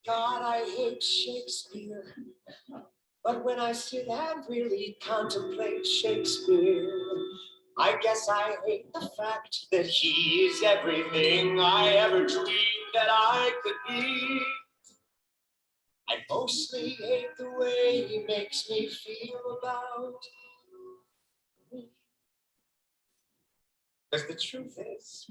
God, I hate Shakespeare. But when I sit and really contemplate Shakespeare, I guess I hate the fact that he is everything I ever dreamed that I could be. I mostly hate the way he makes me feel about me. Because the truth is,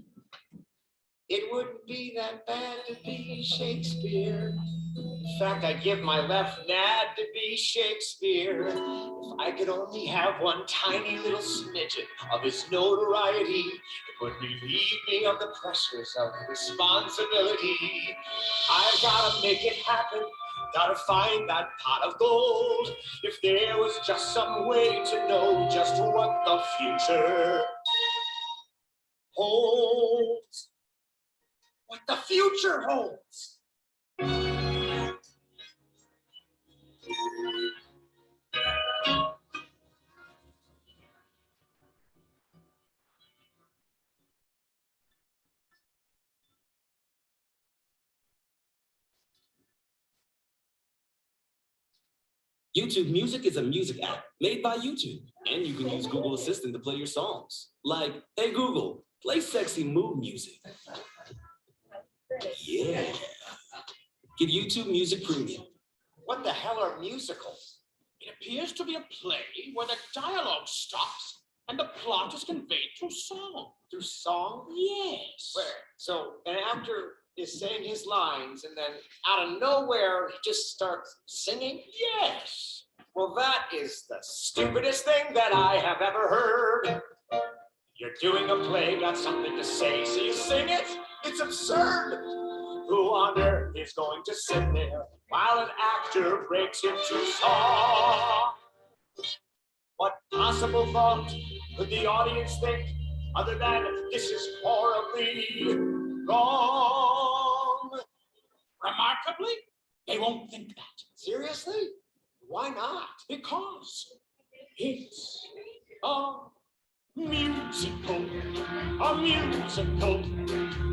it wouldn't be that bad to be Shakespeare. In fact, I'd give my left nad to be Shakespeare. If I could only have one tiny little smidgen of his notoriety, it would relieve me of the pressures of responsibility. I've gotta make it happen, gotta find that pot of gold. If there was just some way to know just what the future holds. What the future holds. YouTube Music is a music app made by YouTube, and you can use Google Assistant to play your songs. Like, hey Google, play sexy mood music. Yeah. Get YouTube Music Premium. What the hell are musicals? It appears to be a play where the dialogue stops and the plot is conveyed through song. Through song? Yes. Where? So an actor is saying his lines and then out of nowhere he just starts singing? Yes. Well, that is the stupidest thing that I have ever heard. You're doing a play, got something to say, so you sing it? It's absurd. Who on earth is going to sit there while an actor breaks into song? What possible thought could the audience think other than this is horribly wrong? Remarkably, they won't think that. Seriously? Why not? Because it's a musical,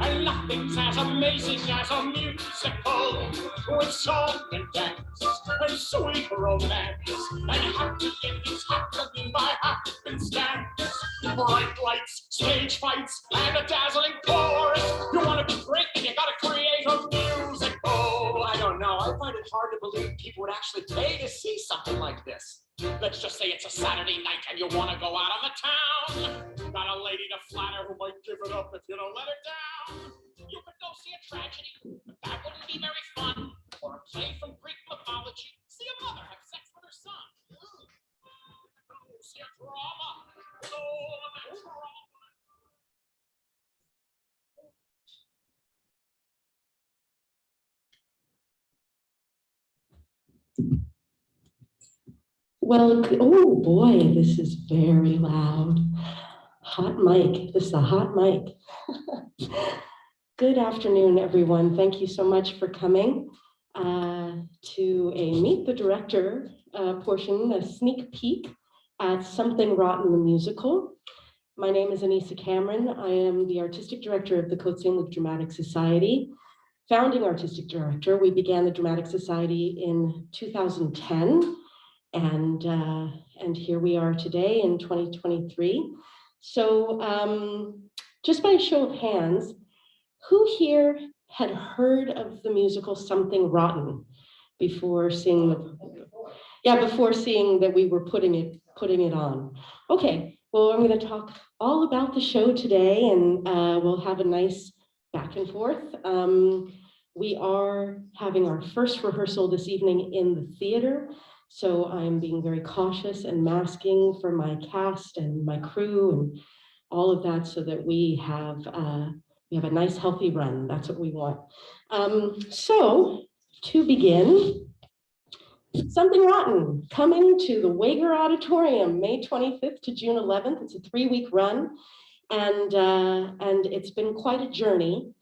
and nothing's as amazing as a musical, with song and dance, and sweet romance, and happy endings happening by happenstance, bright lights, stage fights, and a dazzling chorus. You want to be great, and you gotta create a musical. I don't know, I find it hard to believe people would actually pay to see something like this. Let's just say it's a Saturday night and you want to go out on the town. Got a lady to flatter who might give it up if you don't let her down. You could go see a tragedy, but that wouldn't be very fun. Or a play from Greek mythology. See a mother have sex with her son. Go see a drama. Oh, that drama. Well, oh boy, this is very loud. Hot mic, this is a hot mic. Good afternoon, everyone. Thank you so much for coming to a Meet the Director portion, a sneak peek at Something Rotten the Musical. My name is Anisa Cameron. I am the Artistic Director of the Côte Saint-Luc Dramatic Society, founding Artistic Director. We began the Dramatic Society in 2010. And here we are today in 2023. So just by a show of hands, who here had heard of the musical Something Rotten before seeing before seeing that we were putting it on? Okay, well, I'm going to talk all about the show today, and we'll have a nice back and forth. We are having our first rehearsal this evening in the theater. So I'm being very cautious and masking for my cast and my crew and all of that so that we have a nice healthy run. That's what we want. So to begin, Something Rotten, coming to the Wager Auditorium, May 25th to June 11th. It's a 3-week run, and it's been quite a journey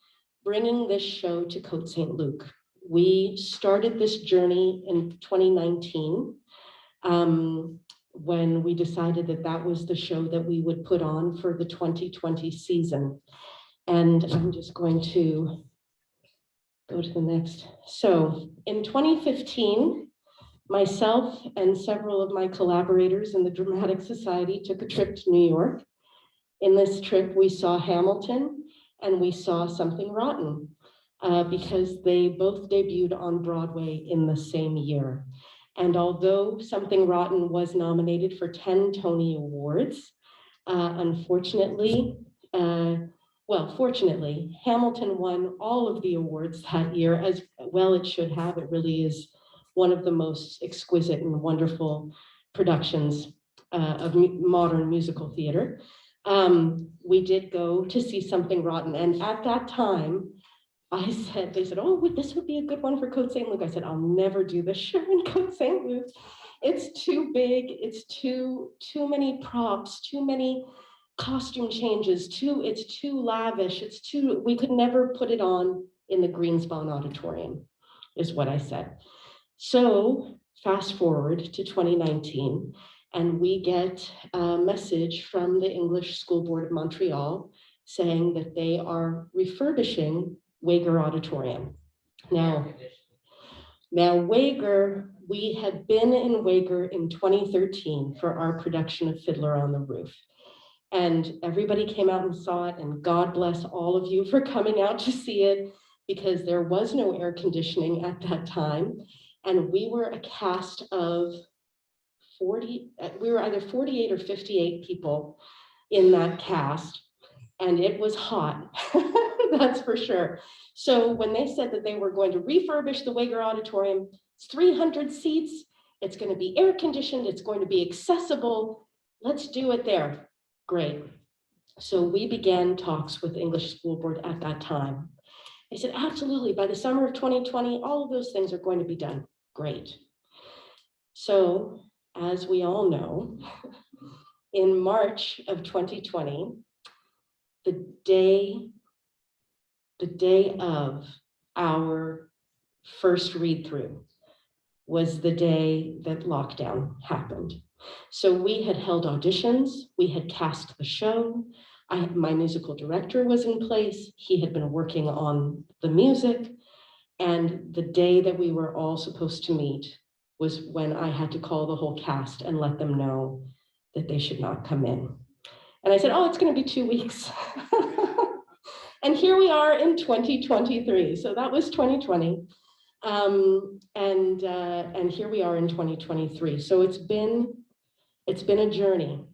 bringing this show to Côte Saint-Luc. We started this journey in 2019 when we decided that that was the show that we would put on for the 2020 season. And I'm just going to go to the next. So in 2015, myself and several of my collaborators in the Dramatic Society took a trip to New York. In this trip, we saw Hamilton and we saw Something Rotten because they both debuted on Broadway in the same year. And although Something Rotten was nominated for 10 Tony Awards, unfortunately, fortunately, Hamilton won all of the awards that year, as well it should have. It really is one of the most exquisite and wonderful productions of modern musical theater. We did go to see Something Rotten, and at that time, they said, oh, this would be a good one for Côte-Saint-Luc. I said, I'll never do this show in Côte-Saint-Luc. It's too big, it's too many props, too many costume changes, it's too lavish, we could never put it on in the Greenspan Auditorium, is what I said. So fast forward to 2019, and we get a message from the English School Board of Montreal saying that they are refurbishing Wager Auditorium. Now Wager, we had been in Wager in 2013 for our production of Fiddler on the Roof. And everybody came out and saw it, and God bless all of you for coming out to see it, because there was no air conditioning at that time. And we were a cast of 40, we were either 48 or 58 people in that cast, and it was hot, that's for sure. So when they said that they were going to refurbish the Wager Auditorium, it's 300 seats, it's going to be air conditioned, it's going to be accessible, let's do it there. Great. So we began talks with the English School Board at that time. They said, absolutely, by the summer of 2020, all of those things are going to be done. Great. So as we all know, in March of 2020, the day of our first read through was the day that lockdown happened. So we had held auditions, we had cast the show, my musical director was in place, he had been working on the music, and the day that we were all supposed to meet was when I had to call the whole cast and let them know that they should not come in. And I said, oh, it's going to be 2 weeks. And here we are in 2023. So that was 2020. And here we are in 2023. So it's been a journey.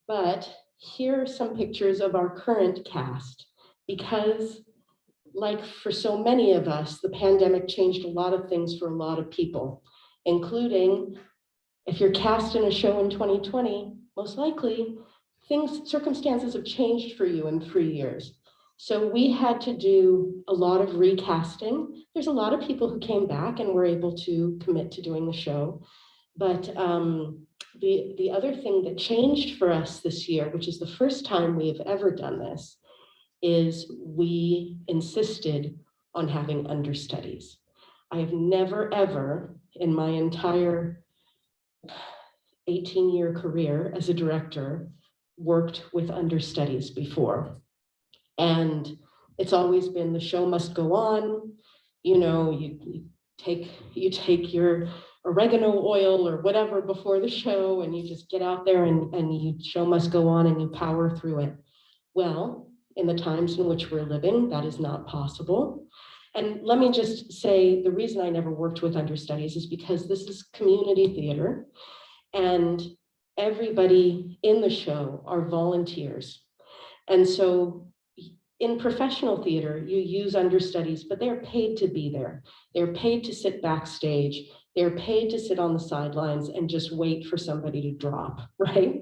But here are some pictures of our current cast, because like for so many of us, the pandemic changed a lot of things for a lot of people, including if you're cast in a show in 2020, most likely circumstances have changed for you in 3 years. So we had to do a lot of recasting. There's a lot of people who came back and were able to commit to doing the show. But the other thing that changed for us this year, which is the first time we have ever done this, is we insisted on having understudies. I have never, ever in my entire 18-year career as a director worked with understudies before. And it's always been the show must go on. You know, you take your oregano oil or whatever before the show, and you just get out there and you show must go on and you power through it. Well, in the times in which we're living, that is not possible. And let me just say, the reason I never worked with understudies is because this is community theater, and everybody in the show are volunteers. And so in professional theater, you use understudies, but they're paid to be there. They're paid to sit backstage. They're paid to sit on the sidelines and just wait for somebody to drop, right?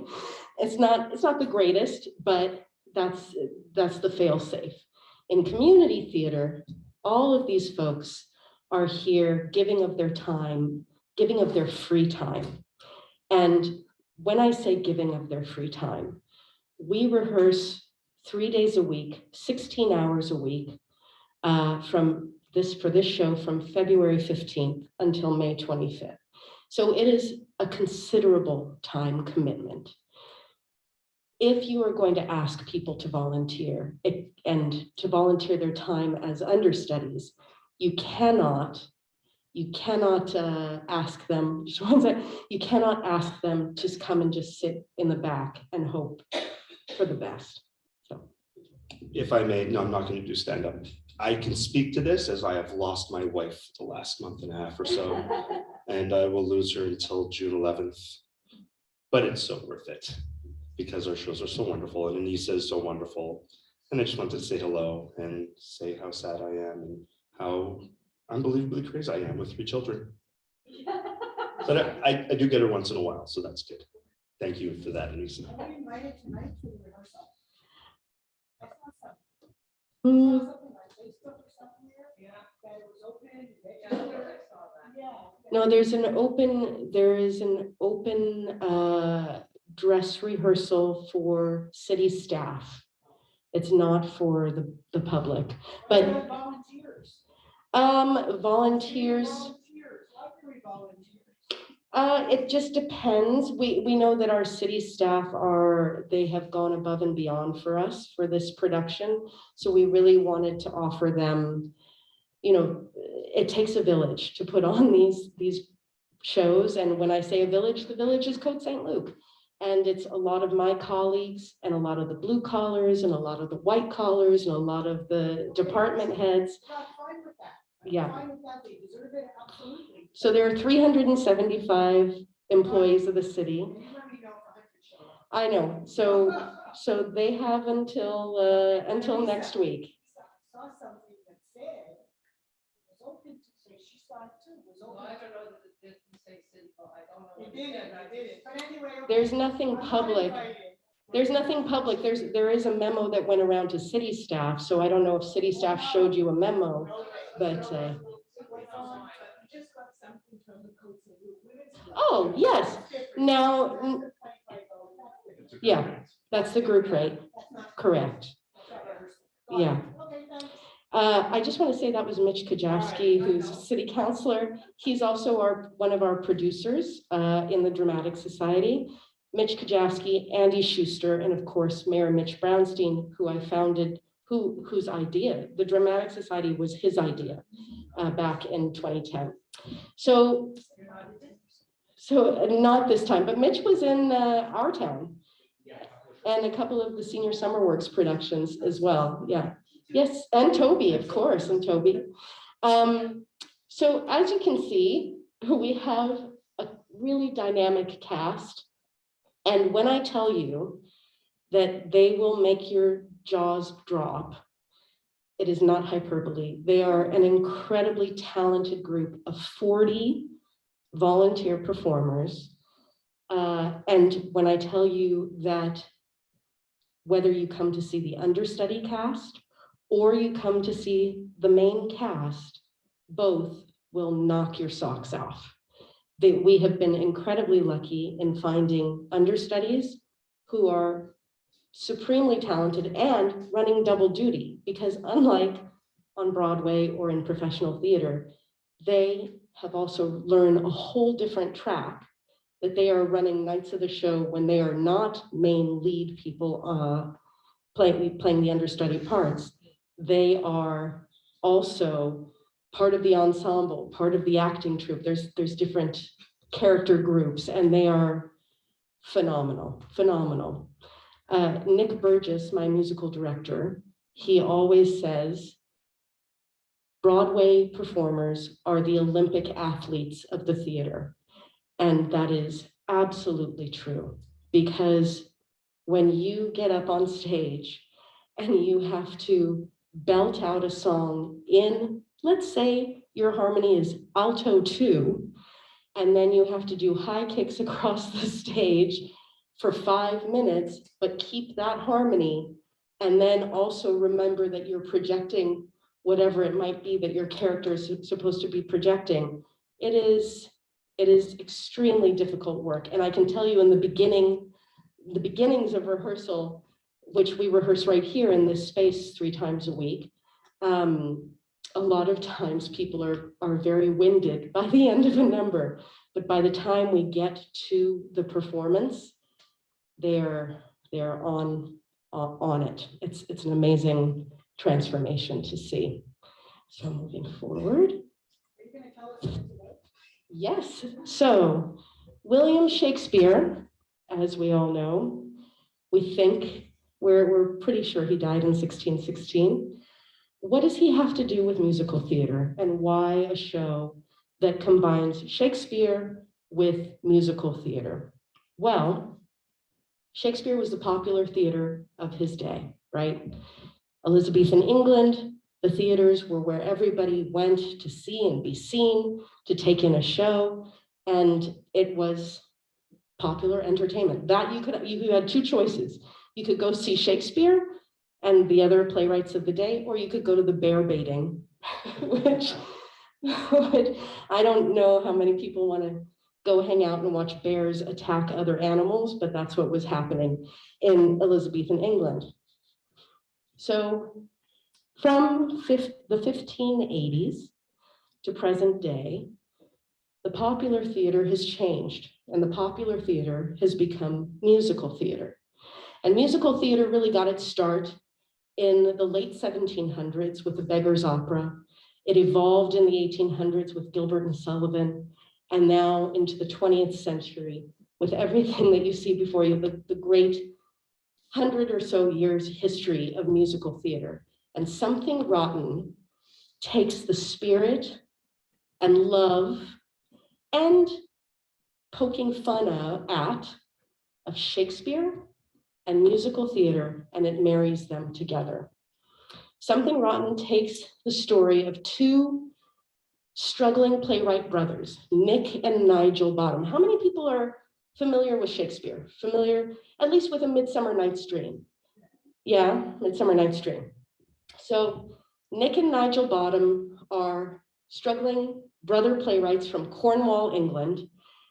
It's not the greatest, but that's the fail-safe. In community theater, all of these folks are here giving of their time, giving of their free time. And when I say giving of their free time, we rehearse 3 days a week, 16 hours a week for this show from February 15th until May 25th. So it is a considerable time commitment. If you are going to ask people to volunteer and to volunteer their time as understudies, You cannot ask them, just one second, you cannot ask them to come and just sit in the back and hope for the best. So, If I may, no, I'm not going to do stand-up. I can speak to this as I have lost my wife the last month and a half or so, and I will lose her until June 11th. But it's so worth it because our shows are so wonderful and Anisa is so wonderful. And I just wanted to say hello and say how sad I am and how unbelievably crazy I am with 3 children. But I do get her once in a while, so that's good. Thank you for that, Anisa. No, there is an open dress rehearsal for city staff. It's not for the public, but volunteers. It just depends. We know that our city staff they have gone above and beyond for us for this production. So we really wanted to offer them, you know, it takes a village to put on these shows. And when I say a village, the village is Côte Saint-Luc. And it's a lot of my colleagues and a lot of the blue collars and a lot of the white collars and a lot of the department heads. Yeah. So there are 375 employees of the city. I know. So they have until next week. There's nothing public. There's nothing public. There is a memo that went around to city staff. So I don't know if city staff showed you a memo, but oh yes. Now, yeah, that's the group rate. Correct. Yeah. I just want to say that was Mitch Kajowski, who's a city councilor. He's also one of our producers in the Dramatic Society. Mitch Kajowski, Andy Schuster, and of course, Mayor Mitch Brownstein, who I founded, whose idea, the Dramatic Society was his idea back in 2010. So not this time, but Mitch was in our town and a couple of the Senior Summer Works productions as well. Yeah. Yes, and Toby, of course, and Toby. So as you can see, we have a really dynamic cast. And when I tell you that they will make your jaws drop, it is not hyperbole. They are an incredibly talented group of 40 volunteer performers. And when I tell you that whether you come to see the understudy cast or you come to see the main cast, both will knock your socks off. We have been incredibly lucky in finding understudies who are supremely talented and running double duty, because unlike on Broadway or in professional theater, they have also learned a whole different track that they are running nights of the show when they are not main lead people playing the understudy parts. They are also part of the ensemble, part of the acting troupe. There's different character groups, and they are phenomenal. Nick Burgess, my musical director, he always says, Broadway performers are the Olympic athletes of the theater. And that is absolutely true, because when you get up on stage and you have to belt out a song in, let's say your harmony is alto 2, and then you have to do high kicks across the stage for 5 minutes, but keep that harmony, and then also remember that you're projecting whatever it might be that your character is supposed to be projecting. It is extremely difficult work. And I can tell you in the beginnings of rehearsal, which we rehearse right here in this space 3 times a week, a lot of times people are very winded by the end of a number, but by the time we get to the performance, they're on it. It's an amazing transformation to see. So moving forward. Yes, so William Shakespeare, as we all know, we think we're pretty sure he died in 1616. What does he have to do with musical theater, and why a show that combines Shakespeare with musical theater? Well, Shakespeare was the popular theater of his day, right? Elizabethan England, the theaters were where everybody went to see and be seen, to take in a show, and it was popular entertainment. That you had two choices. You could go see Shakespeare and the other playwrights of the day, or you could go to the bear baiting, which I don't know how many people want to go hang out and watch bears attack other animals, but that's what was happening in Elizabethan England. So from the 1580s to present day, the popular theater has changed, and the popular theater has become musical theater. And musical theater really got its start in the late 1700s with the Beggar's Opera. It evolved in the 1800s with Gilbert and Sullivan, and now into the 20th century with everything that you see before you, the great 100 or so years history of musical theater. And Something Rotten takes the spirit and love and poking fun at of Shakespeare and musical theater, and it marries them together. Something Rotten takes the story of two struggling playwright brothers, Nick and Nigel Bottom. How many people are familiar with Shakespeare? Familiar, at least with A Midsummer Night's Dream? Yeah, Midsummer Night's Dream. So Nick and Nigel Bottom are struggling brother playwrights from Cornwall, England,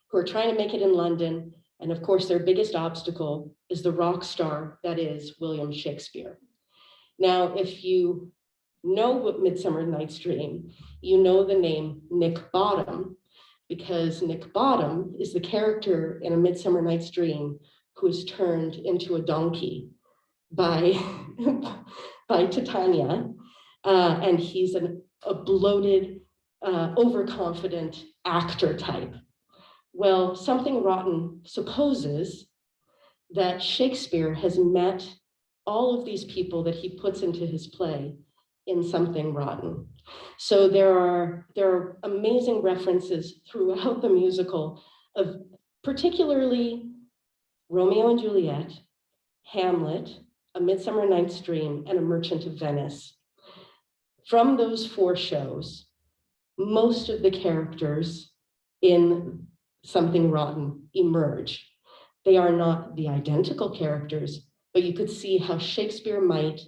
who are trying to make it in London. And of course, their biggest obstacle is the rock star that is William Shakespeare. Now, if you know what Midsummer Night's Dream, you know the name Nick Bottom, because Nick Bottom is the character in A Midsummer Night's Dream who is turned into a donkey by Titania, and he's a bloated, overconfident actor type. Well, Something Rotten supposes that Shakespeare has met all of these people that he puts into his play in Something Rotten. So there are amazing references throughout the musical of particularly Romeo and Juliet, Hamlet, A Midsummer Night's Dream, and A Merchant of Venice. From those four shows, most of the characters in Something Rotten emerge. They are not the identical characters, but you could see how Shakespeare might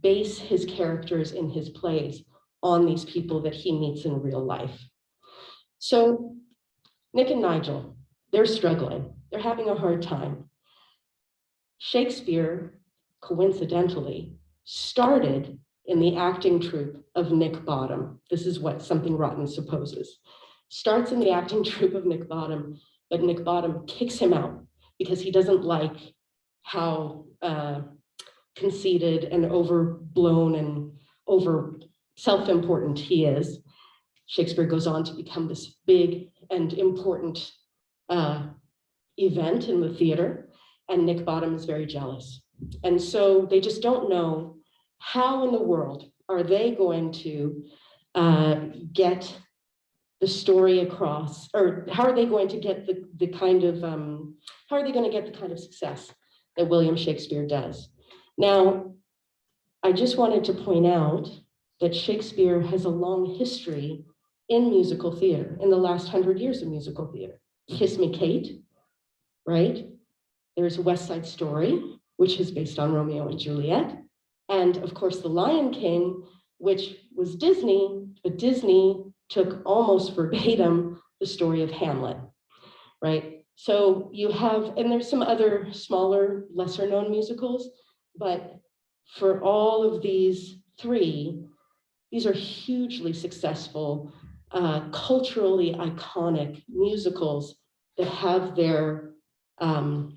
base his characters in his plays on these people that he meets in real life. So Nick and Nigel, they're struggling. They're having a hard time. Shakespeare, coincidentally, started in the acting troupe of Nick Bottom. This is what Something Rotten supposes. Starts in the acting troupe of Nick Bottom, but Nick Bottom kicks him out because he doesn't like how conceited and overblown and over self-important he is. Shakespeare goes on to become this big and important event in the theater, and Nick Bottom is very jealous. And so they just don't know how in the world are they going to get the story across, or how are they going to get the kind of, how are they going to get the kind of success that William Shakespeare does? Now, I just wanted to point out that Shakespeare has a long history in musical theater, in the last 100 years of musical theater. Kiss Me, Kate, right? There's West Side Story, which is based on Romeo and Juliet. And of course, The Lion King, which was Disney, but Disney took almost verbatim the story of Hamlet, right? So you have, and there's some other smaller, lesser known musicals, but for all of these three, these are hugely successful, culturally iconic musicals that have their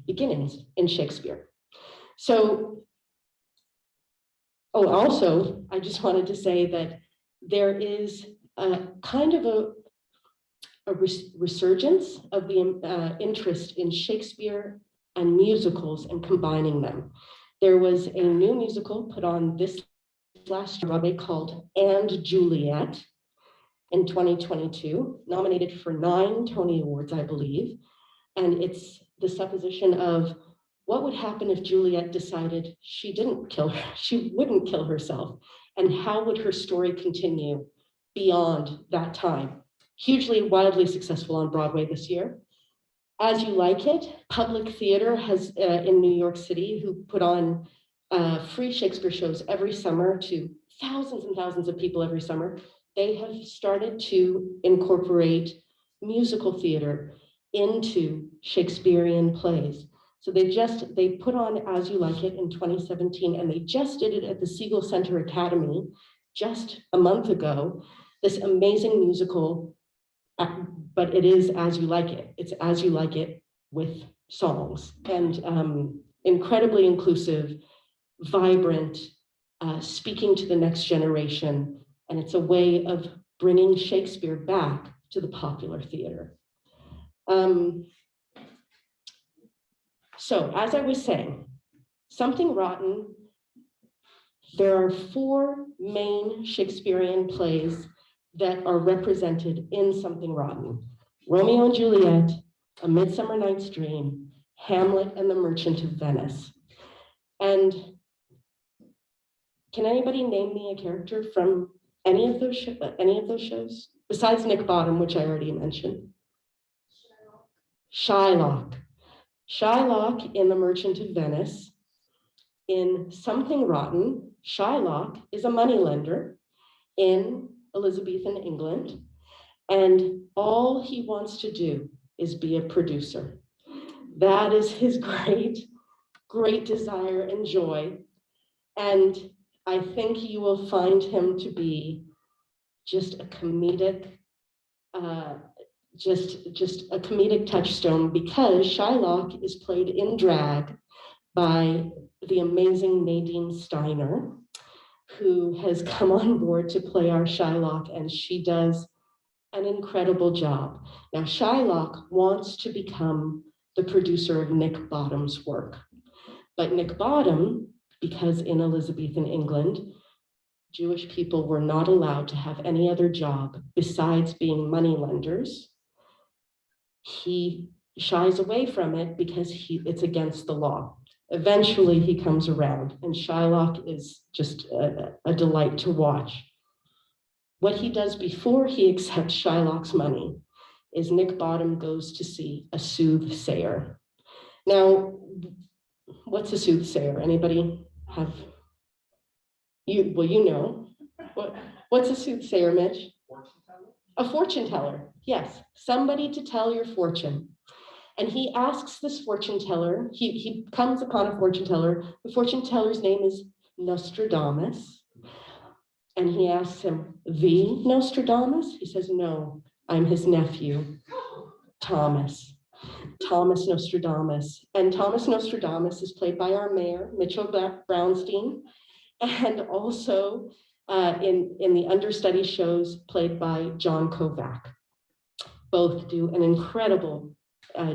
beginnings in Shakespeare. So, oh, also, I just wanted to say that there is a kind of a resurgence of the interest in Shakespeare and musicals and combining them. There was a new musical put on this last Broadway called And Juliet in 2022, nominated for 9 Tony Awards, I believe. And it's the supposition of what would happen if Juliet decided she wouldn't kill herself, and how would her story continue beyond that time? Hugely, wildly successful on Broadway this year. As You Like It, Public Theater has in New York City, who put on free Shakespeare shows every summer to thousands and thousands of people every summer. They have started to incorporate musical theater into Shakespearean plays. So they put on As You Like It in 2017, and they just did it at the Siegel Center Academy just a month ago, this amazing musical, but it is As You Like It. It's As You Like It with songs, and incredibly inclusive, vibrant, speaking to the next generation. And it's a way of bringing Shakespeare back to the popular theater. So as I was saying, Something Rotten, there are 4 main Shakespearean plays that are represented in Something Rotten: Romeo and Juliet, A Midsummer Night's Dream, Hamlet, and The Merchant of Venice. And can anybody name me a character from any of those shows? Besides Nick Bottom, which I already mentioned. Shylock. Shylock in The Merchant of Venice. In Something Rotten, Shylock is a moneylender in Elizabethan England, and all he wants to do is be a producer. That is his great desire and joy. And I think you will find him to be just a comedic, just a comedic touchstone, because Shylock is played in drag by the amazing Nadine Steiner, who has come on board to play our Shylock, and she does an incredible job. Now, Shylock wants to become the producer of Nick Bottom's work, but Nick Bottom, because in Elizabethan England, Jewish people were not allowed to have any other job besides being moneylenders, he shies away from it because it's against the law. Eventually he comes around, and Shylock is just a delight to watch. What he does before he accepts Shylock's money is Nick Bottom goes to see a soothsayer. Now, what's a soothsayer? Anybody have? Well, you know. What's a soothsayer, Mitch? A fortune teller, yes. Somebody to tell your fortune. And he asks this fortune teller, he comes upon a fortune teller. The fortune teller's name is Nostradamus. And he asks him, the Nostradamus? He says, no, I'm his nephew, Thomas Nostradamus. And Thomas Nostradamus is played by our mayor, Mitchell Brownstein, and also in the understudy shows played by John Kovac. Both do an incredible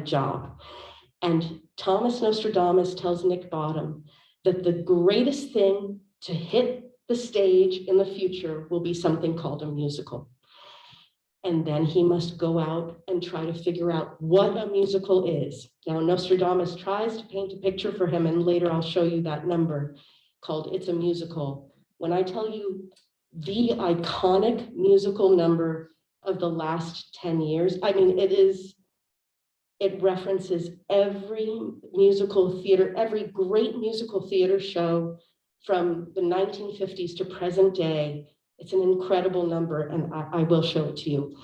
job. And Thomas Nostradamus tells Nick Bottom that the greatest thing to hit the stage in the future will be something called a musical. And then he must go out and try to figure out what a musical is. Now, Nostradamus tries to paint a picture for him, and later I'll show you that number called It's a Musical. When I tell you the iconic musical number of the last 10 years, I mean, it references every musical theater, every great musical theater show from the 1950s to present day. It's an incredible number, and I will show it to you.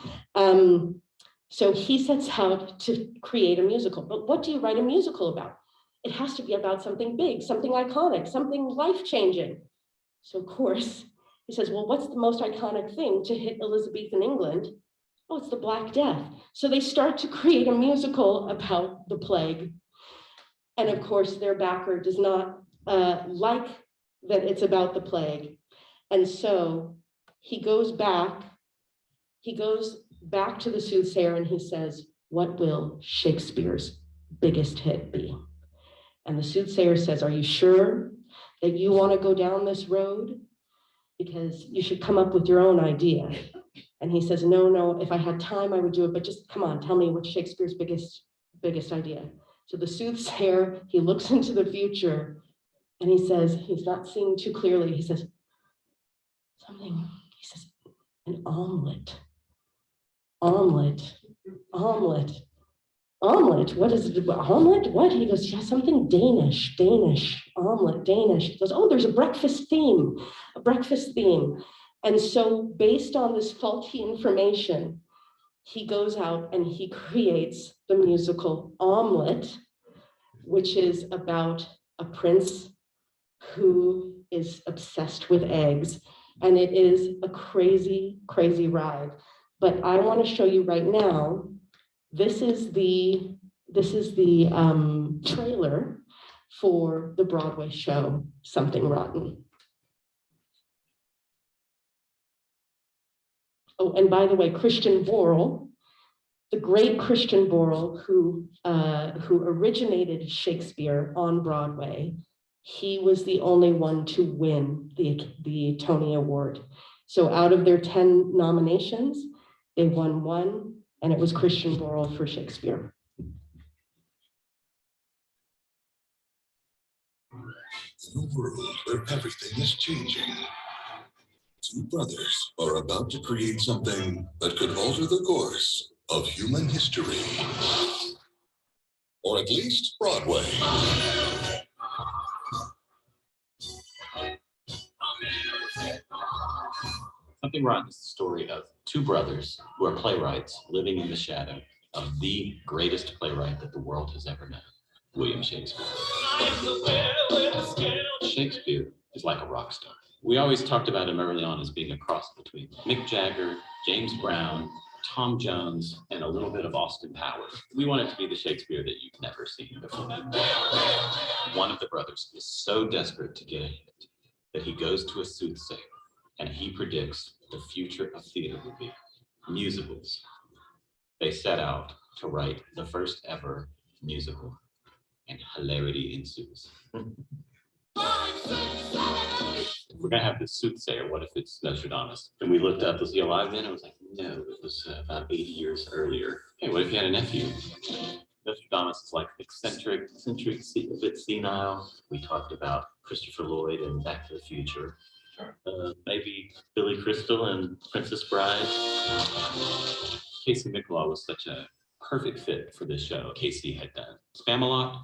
So he sets out to create a musical. But what do you write a musical about? It has to be about something big, something iconic, something life-changing. So of course, he says, well, what's the most iconic thing to hit Elizabethan England? Oh, it's the Black Death. So they start to create a musical about the plague. And of course, their backer does not like that it's about the plague. And so he goes back to the soothsayer and he says, what will Shakespeare's biggest hit be? And the soothsayer says, are you sure that you want to go down this road? Because you should come up with your own idea. And he says, no, if I had time, I would do it, but just come on, tell me what's Shakespeare's biggest idea. So the soothsayer, he looks into the future and he says, he's not seeing too clearly. He says, an omelet. Omelet, what is it? Omelet? What? He goes, yeah, something Danish, omelet, Danish. He goes, oh, there's a breakfast theme. And so based on this faulty information, he goes out and he creates the musical Omelet, which is about a prince who is obsessed with eggs. And it is a crazy, crazy ride. But I want to show you right now, this is the trailer for the Broadway show, Something Rotten. Oh, and by the way, Christian Borle, the great Christian Borle, who originated Shakespeare on Broadway, he was the only one to win the Tony Award. So out of their 10 nominations, they won 1, and it was Christian Borle for Shakespeare. In a world where everything is changing, 2 brothers are about to create something that could alter the course of human history. Or at least Broadway. Something Rotten is the story of 2 brothers who are playwrights living in the shadow of the greatest playwright that the world has ever known, William Shakespeare. Shakespeare is like a rock star. We always talked about him early on as being a cross between Mick Jagger, James Brown, Tom Jones, and a little bit of Austin Powers. We want it to be the Shakespeare that you've never seen before. One of the brothers is so desperate to get a hit that he goes to a soothsayer and he predicts the future of theater will be musicals. They set out to write the first ever musical, and hilarity ensues. We're gonna have this soothsayer. What if it's Nostradamus? And we looked up, was he alive then? I was like, no, it was about 80 years earlier. Hey, what if you had a nephew? Nostradamus is like eccentric, a bit senile. We talked about Christopher Lloyd and Back to the Future. Maybe Billy Crystal and Princess Bride. Casey Nicholaw was such a perfect fit for this show. Casey had done Spamalot,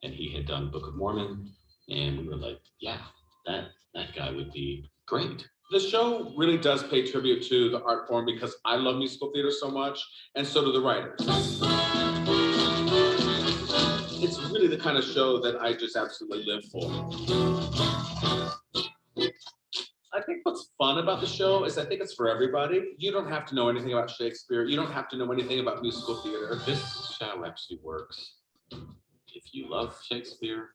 and he had done Book of Mormon, and we were like, yeah, that guy would be great. The show really does pay tribute to the art form because I love musical theater so much, and so do the writers. It's really the kind of show that I just absolutely live for. I think what's fun about the show is I think it's for everybody. You don't have to know anything about Shakespeare. You don't have to know anything about musical theater. This show actually works if you love Shakespeare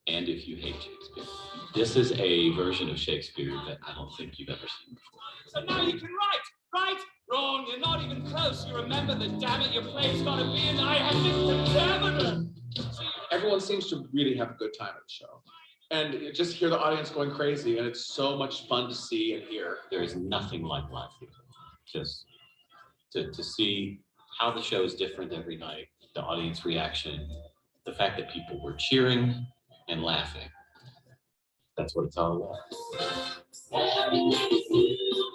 and if you hate Shakespeare. This is a version of Shakespeare that I don't think you've ever seen before. So now you can write, wrong, you're not even close. You remember that, damn it, your play's gotta be, and I had to damn it. Everyone seems to really have a good time at the show. And you just hear the audience going crazy, and it's so much fun to see and hear. There is nothing like live theater. Just to see how the show is different every night, the audience reaction, the fact that people were cheering and laughing. That's what it's all about.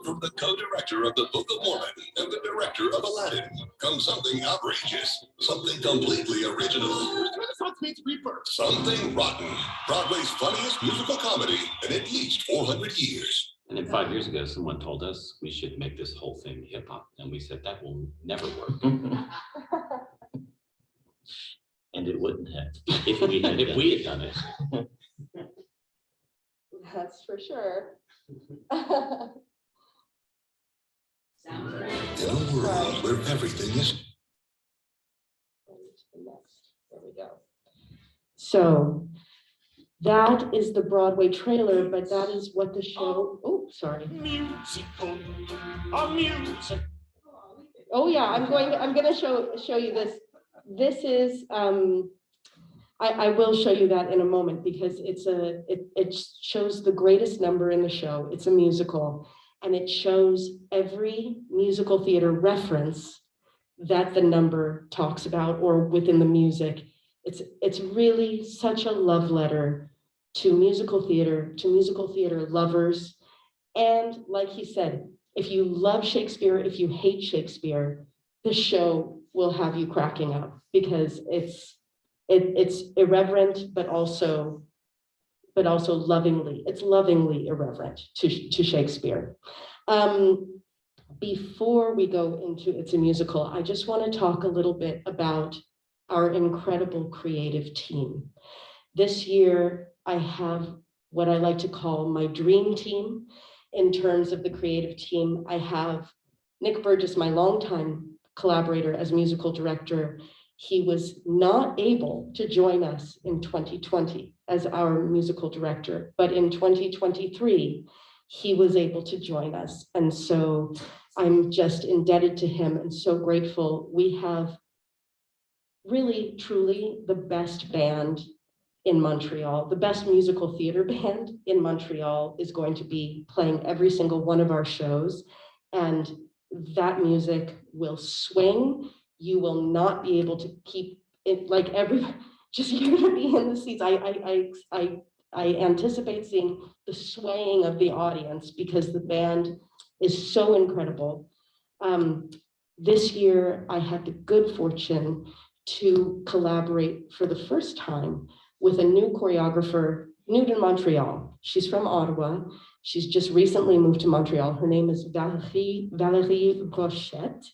From the co-director of the Book of Mormon and the director of Aladdin comes something outrageous, something completely original. Something Rotten, Broadway's funniest musical comedy in at least 400 years. And then 5 years ago, someone told us we should make this whole thing hip hop. And we said that will never work. And it wouldn't have if we had done it. That's for sure. In a world where everything is There we go. So That is the Broadway trailer, but that is what the show, oh, sorry. Musical, a music. Oh yeah, I'm gonna show you this. This is, I will show you that in a moment because it shows the greatest number in the show. It's a musical and it shows every musical theater reference that the number talks about or within the music. It's really such a love letter to musical theater lovers. And like he said, if you love Shakespeare, if you hate Shakespeare, the show will have you cracking up because it's irreverent, but also lovingly irreverent to Shakespeare. Before we go into It's a Musical, I just want to talk a little bit about our incredible creative team. This year, I have what I like to call my dream team. In terms of the creative team, I have Nick Burgess, my longtime collaborator as musical director. He was not able to join us in 2020 as our musical director, but in 2023, he was able to join us. And so I'm just indebted to him and so grateful. We have really, truly the best band in Montreal. The best musical theater band in Montreal is going to be playing every single one of our shows. And that music will swing. You will not be able to keep it like just you're gonna be in the seats. I anticipate seeing the swaying of the audience because the band is so incredible. This year, I had the good fortune to collaborate for the first time with a new choreographer, new to Montreal. She's from Ottawa. She's just recently moved to Montreal. Her name is Valérie Brochette.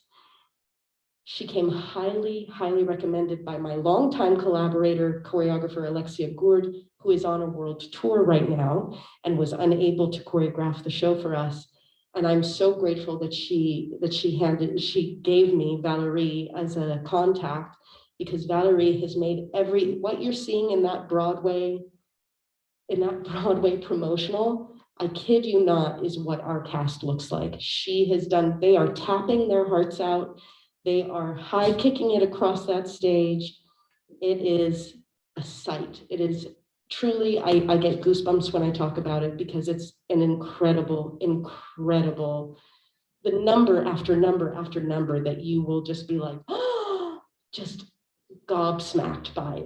She came highly, highly recommended by my longtime collaborator, choreographer Alexia Gourde, who is on a world tour right now and was unable to choreograph the show for us. And I'm so grateful that she gave me Valérie as a contact, because Valérie has made what you're seeing in that Broadway promotional, I kid you not, is what our cast looks like. They are tapping their hearts out. They are high kicking it across that stage. It is a sight. It is truly, I get goosebumps when I talk about it because it's an incredible, the number after number after number that you will just be like, oh, just gobsmacked by.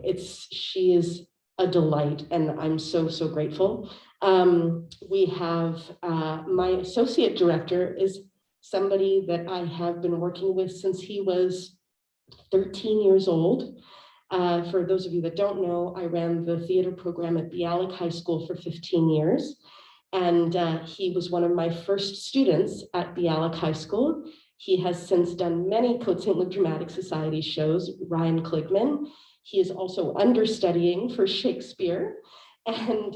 She is a delight and I'm so, so grateful. We have my associate director is somebody that I have been working with since he was 13 years old. For those of you that don't know, I ran the theater program at Bialik High School for 15 years. And he was one of my first students at Bialik High School. He has since done many Côte Saint-Luc Dramatic Society shows, Ryan Kligman. He is also understudying for Shakespeare. And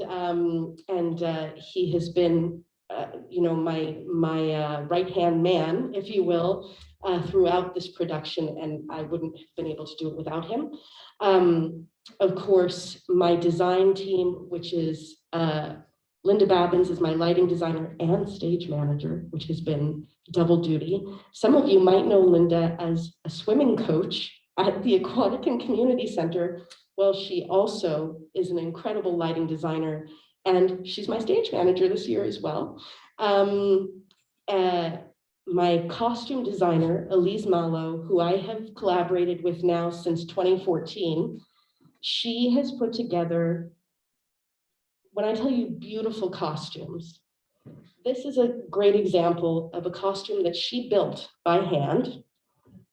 he has been, my right-hand man, if you will, throughout this production, and I wouldn't have been able to do it without him. Of course, my design team, which is Linda Babbins is my lighting designer and stage manager, which has been double duty. Some of you might know Linda as a swimming coach at the Aquatic and Community Center. Well, she also is an incredible lighting designer, and she's my stage manager this year as well. My costume designer, Elise Malo, who I have collaborated with now since 2014, she has put together, when I tell you beautiful costumes, this is a great example of a costume that she built by hand.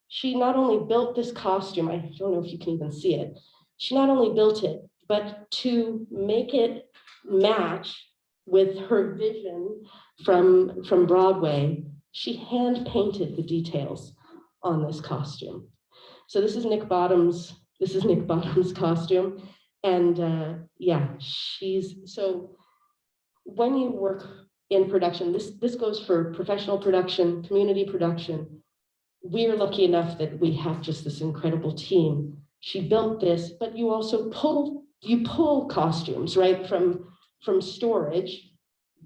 She not only built this costume, I don't know if you can even see it, she not only built it, but to make it match with her vision from Broadway, she hand painted the details on this costume. So this is Nick Bottom's costume. And yeah, so when you work in production, this goes for professional production, community production. We are lucky enough that we have just this incredible team. She built this, but you also pull you pull costumes, right, from storage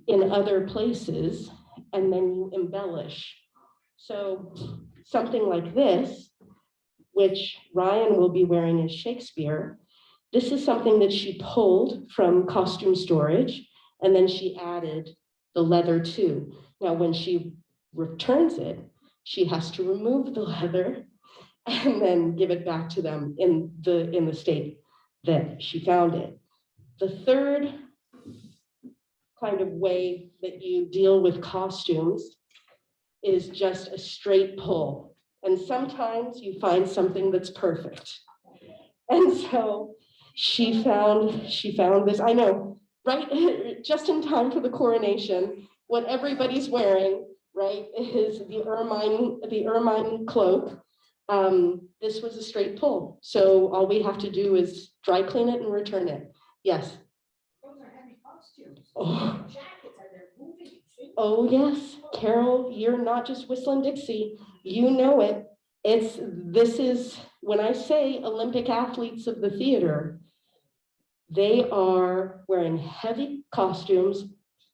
in other places, and then you embellish. So something like this, which Ryan will be wearing as Shakespeare, this is something that she pulled from costume storage, and then she added the leather too. Now, when she returns it, she has to remove the leather and then give it back to them in the state that she found it. The third kind of way that you deal with costumes is just a straight pull. And sometimes you find something that's perfect. And so she found this, I know, right, just in time for the coronation, what everybody's wearing, right, is the ermine cloak. This was a straight pull. So all we have to do is dry clean it and return it. Yes. Those are heavy costumes. Oh. Jackets, are they moving? Oh, yes, Carol, you're not just whistling Dixie, you know it. This is, when I say Olympic athletes of the theater, they are wearing heavy costumes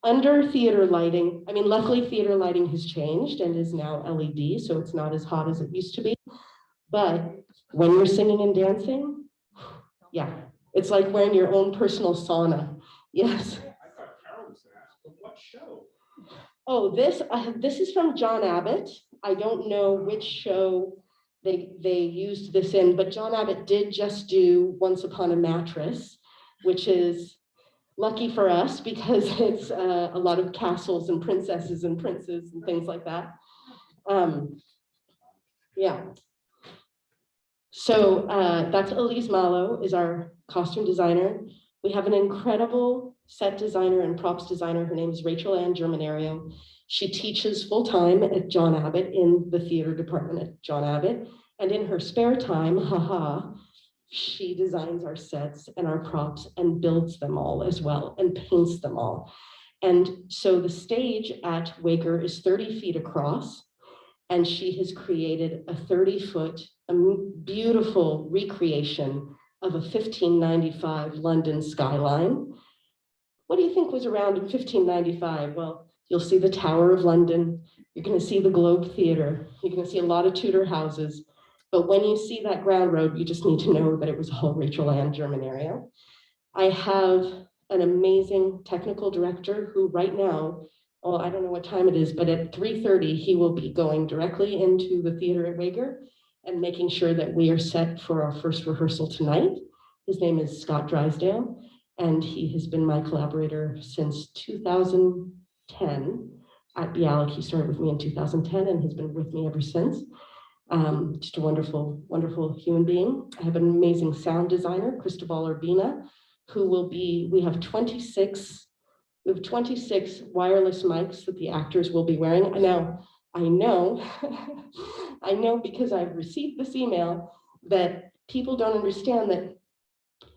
under theater lighting. I mean, luckily theater lighting has changed and is now LED, so it's not as hot as it used to be. But when you're singing and dancing, yeah, it's like wearing your own personal sauna. Yes. I thought Carol was gonna ask, but what show? Oh, this is from John Abbott. I don't know which show they used this in, but John Abbott did just do Once Upon a Mattress, which is lucky for us because it's a lot of castles and princesses and princes and things like that. Yeah. So that's Elise Malo is our costume designer. We have an incredible set designer and props designer. Her name is Rachel Ann Germanario. She teaches full-time at John Abbott in the theater department at John Abbott. And in her spare time, haha, she designs our sets and our props and builds them all as well and paints them all. And so the stage at Waker is 30 feet across, and she has created a 30-foot, beautiful recreation of a 1595 London skyline. What do you think was around in 1595? Well, you'll see the Tower of London. You're going to see the Globe Theatre. You're going to see a lot of Tudor houses. But when you see that ground road, you just need to know that it was all Rachel Ann Germanario. I have an amazing technical director who right now, well, I don't know what time it is, but at 3:30, he will be going directly into the theater at Wager and making sure that we are set for our first rehearsal tonight. His name is Scott Drysdale, and he has been my collaborator since 2010 at Bialik. He started with me in 2010 and has been with me ever since. Just a wonderful, wonderful human being. I have an amazing sound designer, Cristobal Urbina, who will be, we have 26 wireless mics that the actors will be wearing. Now, I know, I know because I've received this email that people don't understand that,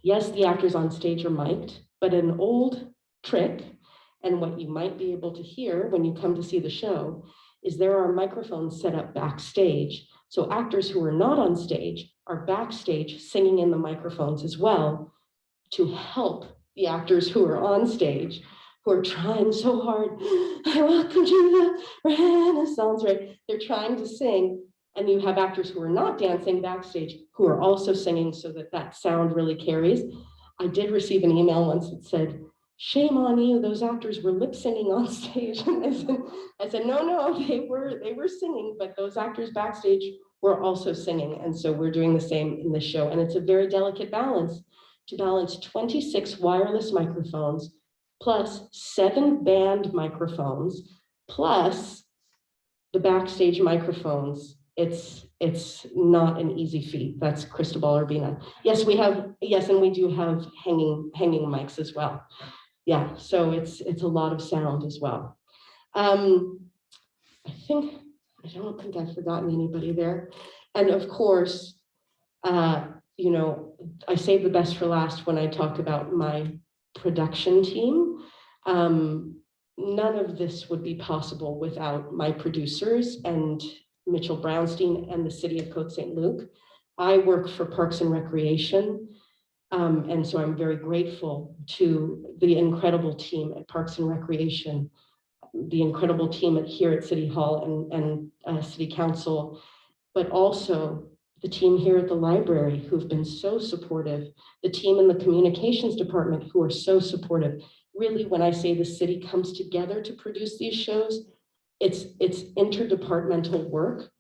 yes, the actors on stage are mic'd, but an old trick, and what you might be able to hear when you come to see the show, is there are microphones set up backstage. So actors who are not on stage are backstage singing in the microphones as well to help the actors who are on stage, who are trying so hard. Welcome to the Renaissance, right? They're trying to sing, and you have actors who are not dancing backstage who are also singing so that that sound really carries. I did receive an email once that said, shame on you, those actors were lip singing on stage. And I said, no, they were singing, but those actors backstage were also singing. And so we're doing the same in this show. And it's a very delicate balance to balance 26 wireless microphones, plus 7 band microphones, plus the backstage microphones. It's not an easy feat. That's Cristobal Urbina. Yes, and we do have hanging mics as well. Yeah, so it's a lot of sound as well. I don't think I've forgotten anybody there. And of course, you know, I save the best for last when I talk about my production team. None of this would be possible without my producers and Mitchell Brownstein and the city of Côte Saint-Luc. I work for Parks and Recreation. And so I'm very grateful to the incredible team at Parks and Recreation, the incredible team here at City Hall and City Council, but also the team here at the library who've been so supportive, the team in the communications department who are so supportive. Really, when I say the city comes together to produce these shows, it's interdepartmental work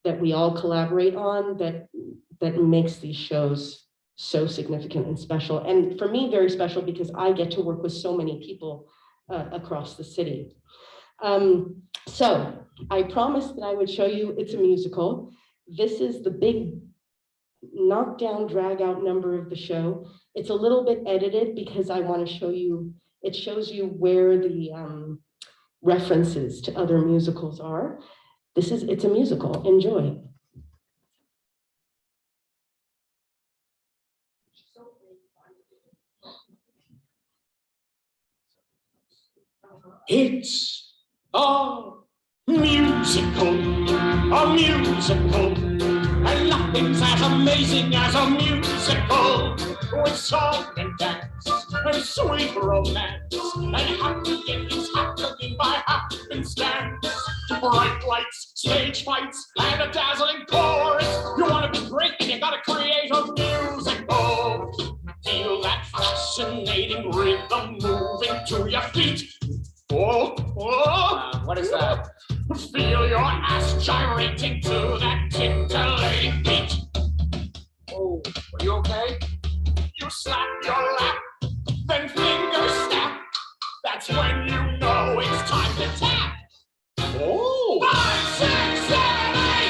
that we all collaborate on that makes these shows so significant and special. And for me, very special because I get to work with so many people across the city. So I promised that I would show you It's a Musical. This is the big knockdown, drag out number of the show. It's a little bit edited because I want to show you, it shows you where the references to other musicals are. It's a Musical. Enjoy. It's a musical, and nothing's as amazing as a musical, with song and dance, and sweet romance, and happy endings happening by happenstance. Bright lights, stage fights, and a dazzling chorus. You want to be great, and you gotta create a musical. Feel that fascinating rhythm moving to your feet. Oh, What is that? feel your ass gyrating to that titillating beat. Oh, are you okay? You slap your lap, then fingers snap. That's when you know it's time to tap. Oh. 5, 6, 7, 8.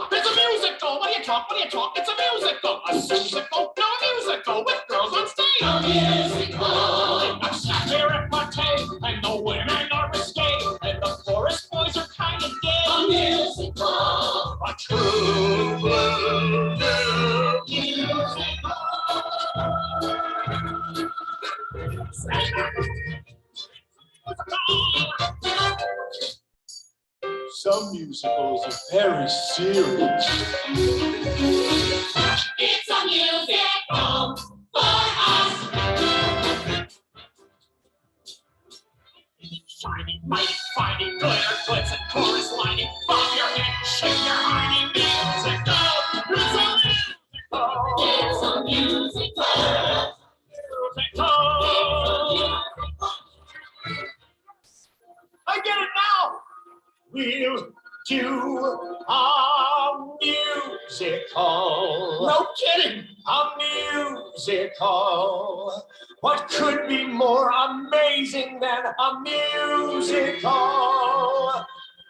It's a musical. What do you talk? It's a musical. A musical? No, a musical with girls on stage. A musical. A Shakespeare repartee, and the women are risque, and the chorus boys are kind of gay. A musical. A true blue musical. Some musicals are very serious. It's a musical for us. Shining, mighty, fighting, glitter, glitz, and chorus lining. Bob your head, shake your hiney. Musical. It's a musical. I get it now. We'll do a musical. No kidding. A musical. What could be more amazing than a musical?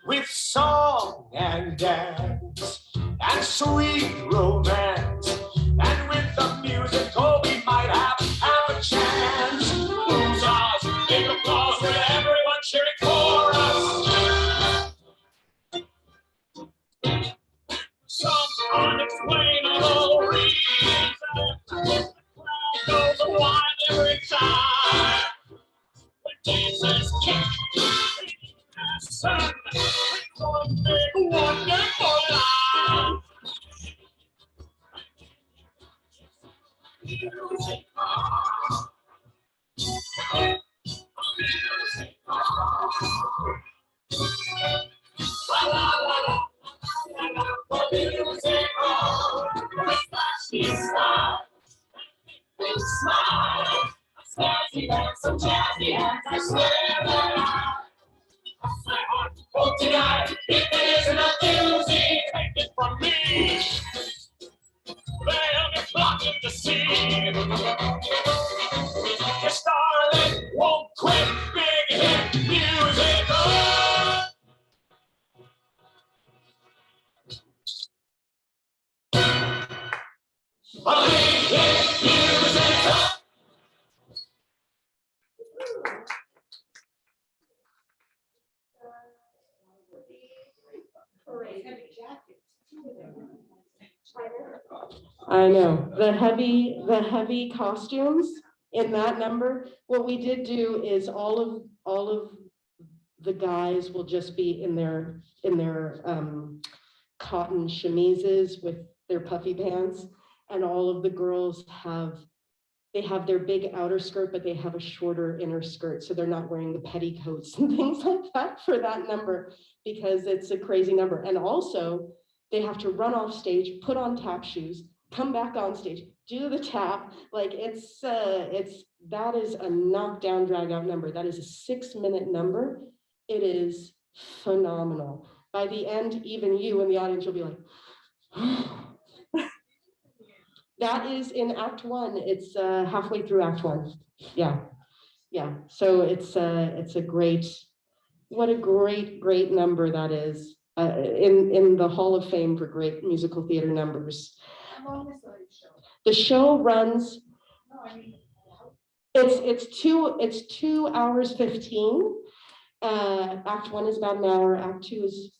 With song and dance and sweet romance. And with the musical we might have a chance. Who's us? Big applause with everyone cheering for us. Some unexplainable reason. The crowd goes wild every time. The dancers kick the sun. One big wonderful line. Music. So jazzy hands, I swear that my heart will tonight. If it isn't a music, take it from me. They'll be flocking to see. Your starlet won't quit. Big hit musical. A big hit musical. I know, the heavy costumes in that number. What we did do is all of the guys will just be in their cotton chemises with their puffy pants, and all of the girls have their big outer skirt, but they have a shorter inner skirt, so they're not wearing the petticoats and things like that for that number, because it's a crazy number. And also they have to run off stage, put on tap shoes, come back on stage, do the tap. Like that is a knockdown, drag out number. That is a 6-minute number. It is phenomenal. By the end, even you in the audience will be like, that is in Act 1. It's halfway through Act 1. Yeah. So it's a great, what a great number that is in the Hall of Fame for great musical theater numbers. How long is the show? The show runs. No, I mean, It's 2 hours 15. Act 1 is about an hour. Act 2 is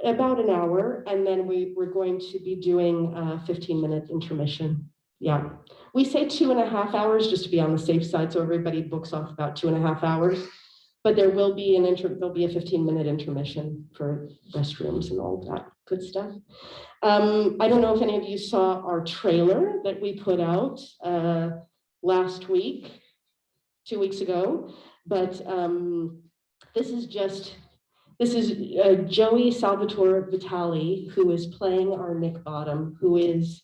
about an hour, and then we're going to be doing a 15-minute intermission. Yeah, we say 2.5 hours just to be on the safe side, so everybody books off about 2.5 hours. But there will be there'll be a 15-minute intermission for restrooms and all that good stuff. I don't know if any of you saw our trailer that we put out last week, 2 weeks ago, but this is Joey Salvatore Vitali, who is playing our Nick Bottom, who is,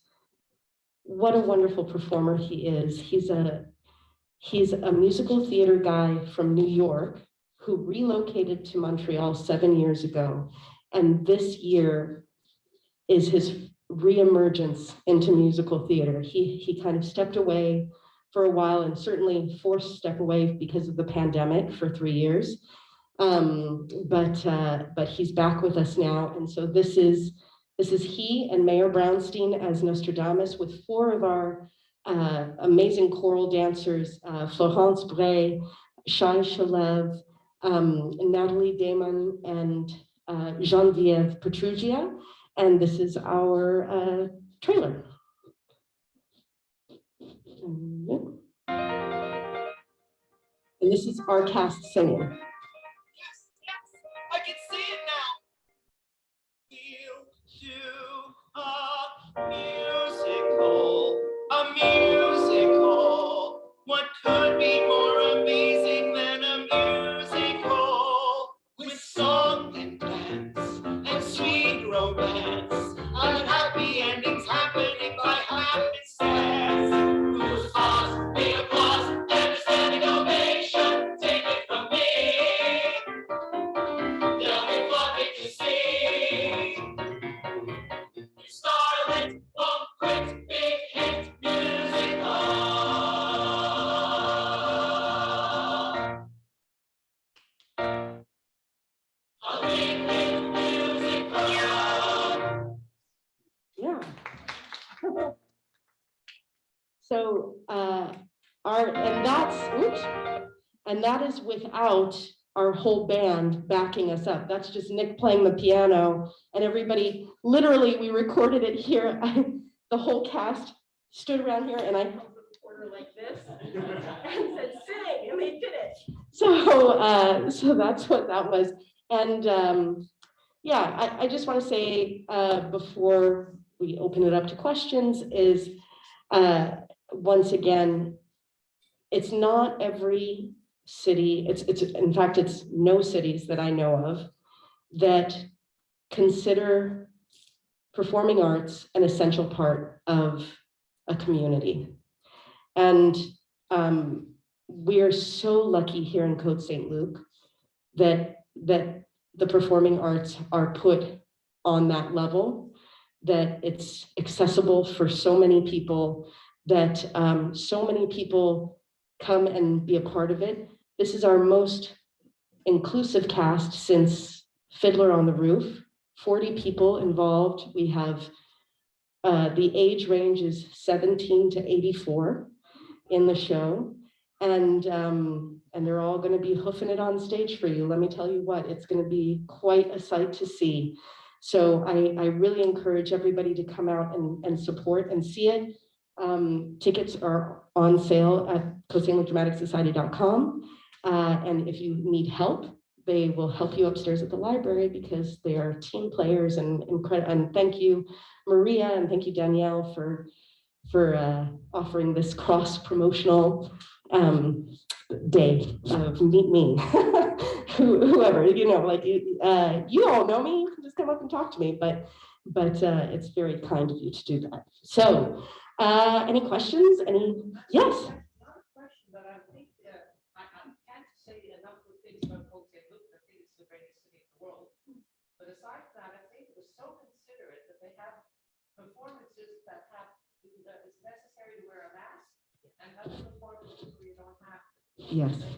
what a wonderful performer he is. He's a musical theater guy from New York who relocated to Montreal 7 years ago. And this year is his reemergence into musical theater. He kind of stepped away for a while, and certainly forced to step away because of the pandemic for 3 years. But he's back with us now. And so this is he and Mayor Brownstein as Nostradamus, with 4 of our amazing choral dancers, Florence Bray, Shai Shalev, Natalie Damon, and Geneviève Petrugia. And this is our trailer. And this is our cast singing. I can see it now. A musical. What could be more amazing than a musical? With song and dance and sweet romance, unhappy endings happening by happenstance. Whose cause, the applause, and a standing ovation? Take it from me. They'll be flocking to see. Starlit, won't quit, big hit musical. A big hit musical. Yeah. So and that is without our whole band backing us up. That's just Nick playing the piano, and everybody, literally, we recorded it here. The whole cast stood around here, and I held the recorder like this and said, sing, and they did it. So that's what that was. And yeah, I just want to say before we open it up to questions is once again, it's not every city, it's in fact, it's no cities that I know of that consider performing arts an essential part of a community. And we are so lucky here in Côte Saint-Luc that the performing arts are put on that level, that it's accessible for so many people, that so many people come and be a part of it. This is our most inclusive cast since Fiddler on the Roof, 40 people involved. We have, the age range is 17 to 84 in the show. And they're all going to be hoofing it on stage for you. Let me tell you what, it's going to be quite a sight to see. So I really encourage everybody to come out and support and see it. Tickets are on sale at cote-saint-luc-dramatic-society.com. And if you need help, they will help you upstairs at the library because they are team players and incredible. And thank you, Maria, and thank you, Danielle, for offering this cross-promotional day of meet me. Whoever, you know, like you all know me, you can just come up and talk to me, but it's very kind of you to do that. So any questions? Yes. Not a question, but I think I can't say enough good things about Côte Saint-Luc. I think it's the greatest city in the world. But aside from that, I think it was so considerate that they have performances that have it's necessary to wear a mask, and other performances where you don't have. Yes. Make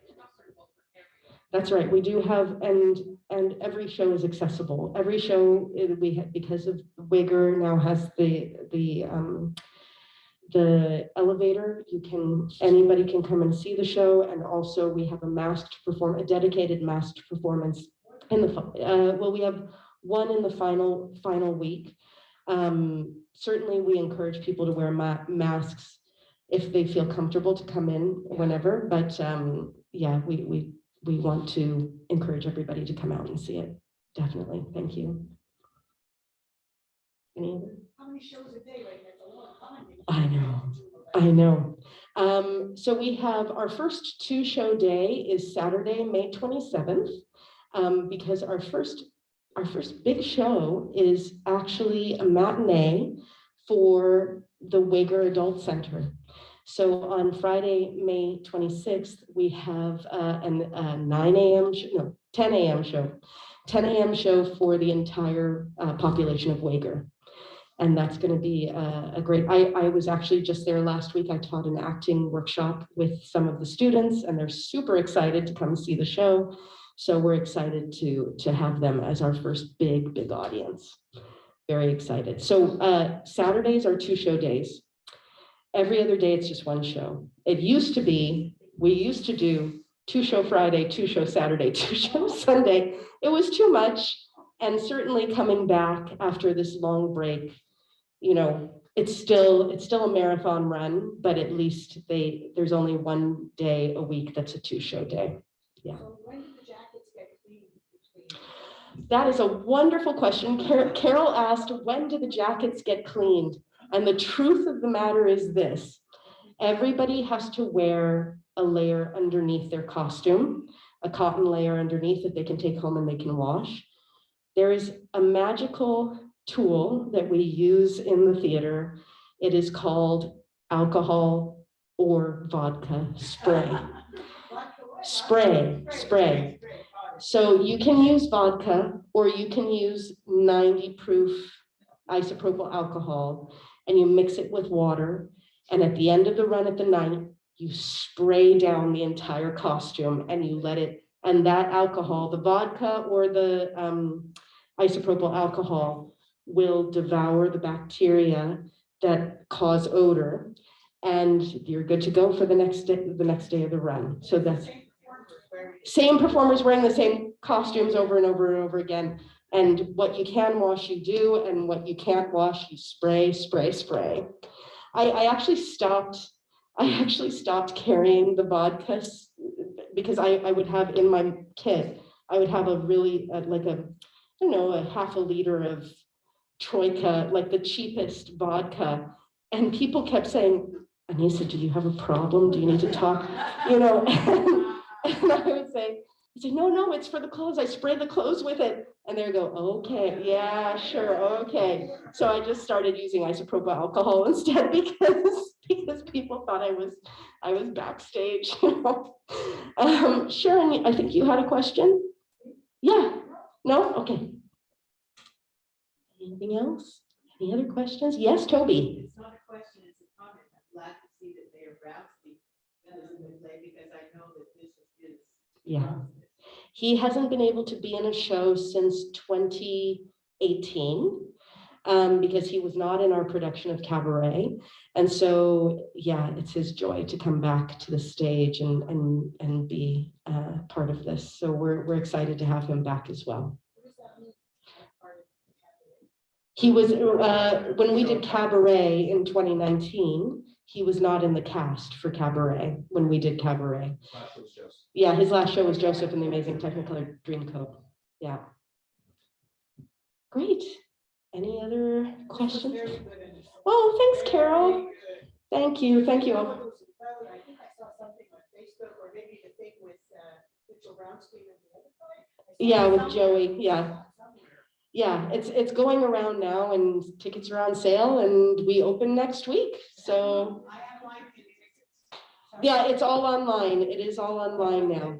it comfortable for everyone. That's right. We do have, and every show is accessible. Every show we have, because of Wigger now has the elevator. Anybody can come and see the show, and also we have a dedicated masked performance in the well, we have one in the final week. Certainly, we encourage people to wear masks if they feel comfortable to come in whenever. But yeah, we want to encourage everybody to come out and see it. Definitely. Thank you. Any other? How many shows a day right now? A lot of time. I know. So we have our first 2-show day is Saturday, May 27th, because our first big show is actually a matinee for the Wigger Adult Center. So on Friday, May 26th, we have a 10 a.m. show for the entire population of Wigger. And that's going to be a great, I was actually just there last week. I taught an acting workshop with some of the students, and they're super excited to come see the show. So we're excited to have them as our first big audience. Very excited. So Saturdays are 2-show days. Every other day, it's just 1 show. It used to be, we used to do 2-show Friday, 2-show Saturday, 2-show Sunday. It was too much. And certainly coming back after this long break, you know, it's still a marathon run, but at least there's only 1 day a week that's a 2-show day. Yeah. So when do the jackets get cleaned between? That is a wonderful question. Carol asked, when do the jackets get cleaned? And the truth of the matter is this: everybody has to wear a layer underneath their costume, a cotton layer underneath that they can take home and they can wash. There is a magical tool that we use in the theater. It is called alcohol or vodka spray. Spray. So you can use vodka, or you can use 90 proof isopropyl alcohol, and you mix it with water. And at the end of the run at the night, you spray down the entire costume and you let it, and that alcohol, the vodka or the isopropyl alcohol, will devour the bacteria that cause odor, and you're good to go for the next day of the run. So that's same performers wearing the same costumes over and over and over again. And what you can wash, you do, and what you can't wash, you spray. I actually stopped carrying the vodka because I would have in my kit, I would have a really like a half a liter of Troika, like the cheapest vodka. And people kept saying, Anisa, do you have a problem? Do you need to talk? You know, and I would say, no, it's for the clothes. I spray the clothes with it. And they go, okay, yeah, sure, okay. So I just started using isopropyl alcohol instead because people thought I was backstage. You know? Sharon, I think you had a question. Yeah. No. Okay. Anything else? Any other questions? Yes, Toby. It's not a question, it's a comment. I'm glad to see that Mayor Brownstein is in the play, because I know that this is. Yeah. He hasn't been able to be in a show since 2018 because he was not in our production of Cabaret. And so, yeah, it's his joy to come back to the stage and be part of this. So we're excited to have him back as well. He was, when we did Cabaret in 2019, he was not in the cast for Cabaret when we did Cabaret. Yeah, his last show was Joseph and the Amazing Technicolor Dreamcoat. Yeah. Great. Any other questions? Oh, thanks, Carol. Thank you. Thank you. I think I saw something on Facebook or maybe the thing with Mitchell Brownstein and the other guy. Yeah, with Joey. Yeah. Yeah, it's going around now and tickets are on sale and we open next week. So I have mine. yeah, it's all online. It is all online now.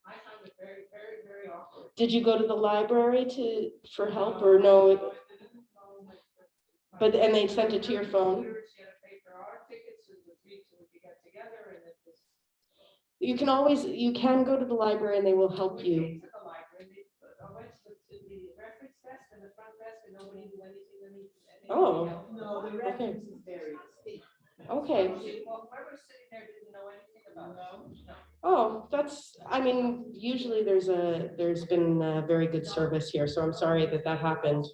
I found it very, very, very awkward. Did you go to the library for help or no? But and they sent it to your phone. You can go to the library and they will help you. Oh, No, the reference is very steep. okay. Well, whoever's sitting there didn't know anything about it. Oh, I mean, usually there's been a very good service here, so I'm sorry that happened.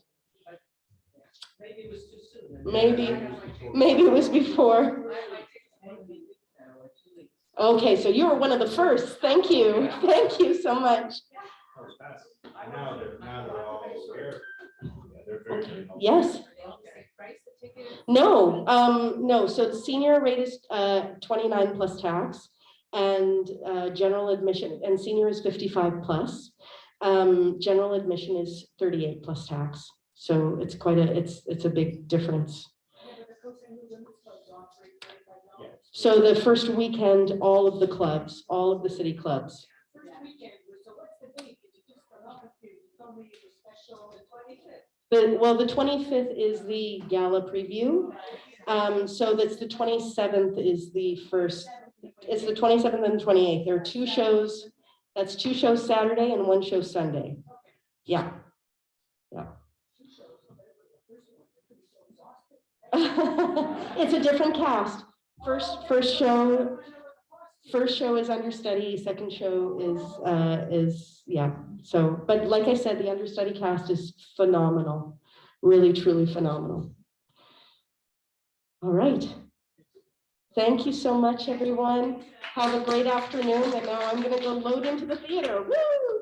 Maybe it was too soon. Maybe it was before. Okay, so you were one of the first. Thank you. Thank you so much. Now they're all scared. Yeah, they're very Yes. No, no. So the senior rate is 29 plus tax, and general admission, and senior is 55 plus. General admission is 38 plus tax. So it's it's a big difference. So the first weekend, all of the clubs, all of the city clubs. The 25th is the gala preview. So that's the 27th is the first. It's the 27th and 28th. There are two shows. That's two shows Saturday and one show Sunday. Yeah. Yeah. It's a different cast. First show is understudy. Second show is yeah. So, but like I said, the understudy cast is phenomenal, really, truly phenomenal. All right. Thank you so much, everyone. Have a great afternoon. And now I'm going to go load into the theater. Woo!